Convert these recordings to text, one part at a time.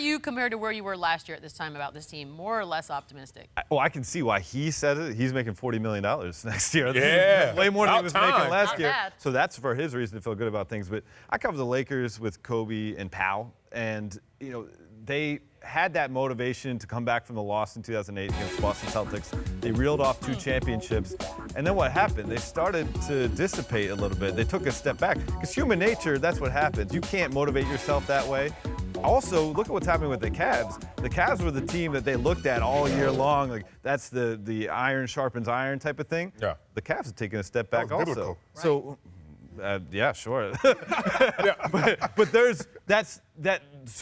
you compared to where you were last year at this time about this team? More or less optimistic? Well, I can see why he said it. He's making $40 million next year. Yeah. Way more than he was making last Not year. bad. So that's for his reason to feel good about things. But I cover the Lakers with Kobe and Powell, and, you know, they had that motivation to come back from the loss in 2008 against the Boston Celtics. They reeled off 2 championships. And then what happened? They started to dissipate a little bit. They took a step back. Because human nature, that's what happens. You can't motivate yourself that way. Also, look at what's happening with the Cavs. The Cavs were the team that they looked at all year long. Like, that's the iron sharpens iron type of thing. Yeah. The Cavs have taken a step back also. biblical. So, yeah, sure. but there's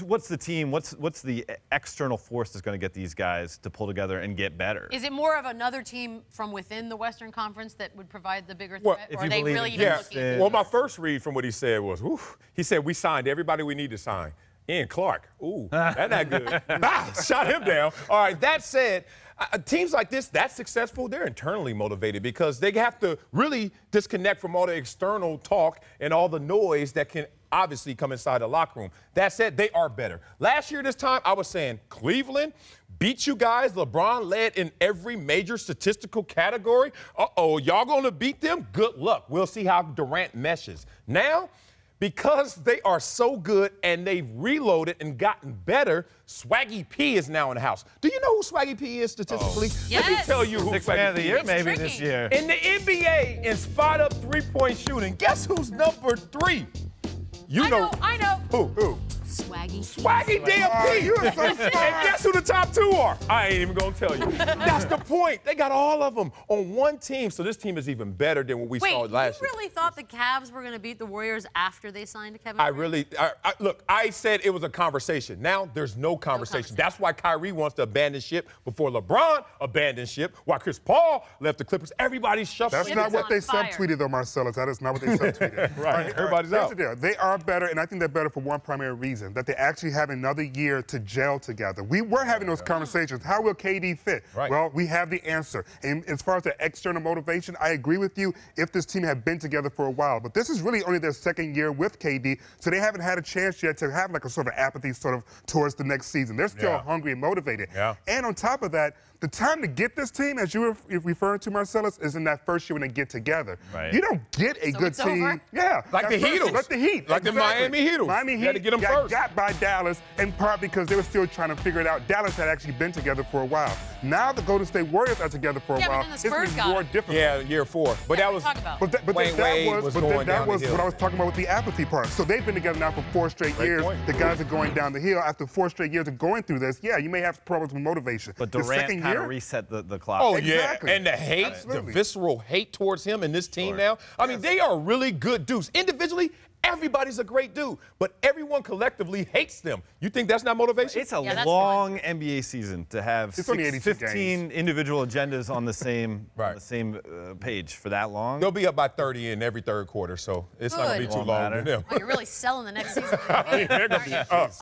what's the team? What's the external force that's going to get these guys to pull together and get better? Is it more of another team from within the Western Conference that would provide the bigger Well, threat? if Or are you they believe really in even Houston. looking? Well, my first read from what he said was, he said, we signed everybody we need to sign. Ian Clark. Ooh, that's not good. Shot him down. All right, that said, teams like this, that's successful, they're internally motivated because they have to really disconnect from all the external talk and all the noise that can obviously come inside the locker room. That said, they are better. Last year this time, I was saying Cleveland beat you guys. LeBron led in every major statistical category. Uh-oh, y'all going to beat them? Good luck. We'll see how Durant meshes. Now, because they are so good and they've reloaded and gotten better, Swaggy P is now in the house. Do you know who Swaggy P is statistically? Let me Yes. tell you who Sixth man of Swaggy the P year is. maybe tricky. this year. In the NBA, in spot-up three-point shooting, guess who's number 3? You I know. Who? Swaggy. Swaggy damn P. And guess who the top 2 are? I ain't even gonna tell you. That's the point. They got all of them on one team, so this team is even better than what we saw Wait, last you year. really thought the Cavs were going to beat the Warriors after they signed Kevin I Durant? really, look, I said it was a conversation. Now there's no conversation. That's why Kyrie wants to abandon ship before LeBron abandoned ship, why Chris Paul left the Clippers. Everybody's shuffling. That's not what they on fire. subtweeted, though, Marcellus. That is not what they subtweeted. Right. Everybody's Here's out. the deal. They are better, and I think they're better for one primary reason, that they actually have another year to gel together. We were having those conversations. How will KD fit? Right. Well, we have the answer. And as far as the external motivation, I agree with you if this team had been together for a while. But this is really only their second year with KD, so they haven't had a chance yet to have like a sort of apathy sort of towards the next season. They're still hungry and motivated. Yeah. And on top of that, the time to get this team, as you were referring to, Marcellus, is in that first year when they get together. Right. You don't get a So good it's team. over? Yeah. Like that the first year. Heatles. Like the Heat. Like the Miami Heatles. Miami You Heat had to get them got first. got by Dallas, in part because they were still trying to figure it out. Dallas had actually been together for a while. Now the Golden State Warriors are together for a Yeah, but while. then the It's Spurs been got more it. difficult. Yeah, year 4. But that was talk about. But that Wayne Wade was was going down the what hill. I was talking about with the apathy part. So they've been together now for 4 straight Great years. point. The guys are going down the hill. After 4 straight years of going through this, yeah, you may have problems with motivation. But The Durant second kind year, of reset the clock. Oh, Exactly. yeah. And the hate, Absolutely. the visceral hate towards him and this team now. I mean, they are really good dudes. Individually, everybody's a great dude, but everyone collectively hates them. You think that's not motivation? It's a Yeah, that's long NBA season to have It's only 82 15 individual agendas on the same Right. on the same page for that long. They'll be up by 30 in every third quarter, so it's not going to be Good. too Won't long matter. for them. Oh, you're really selling the next season. They're going to be up.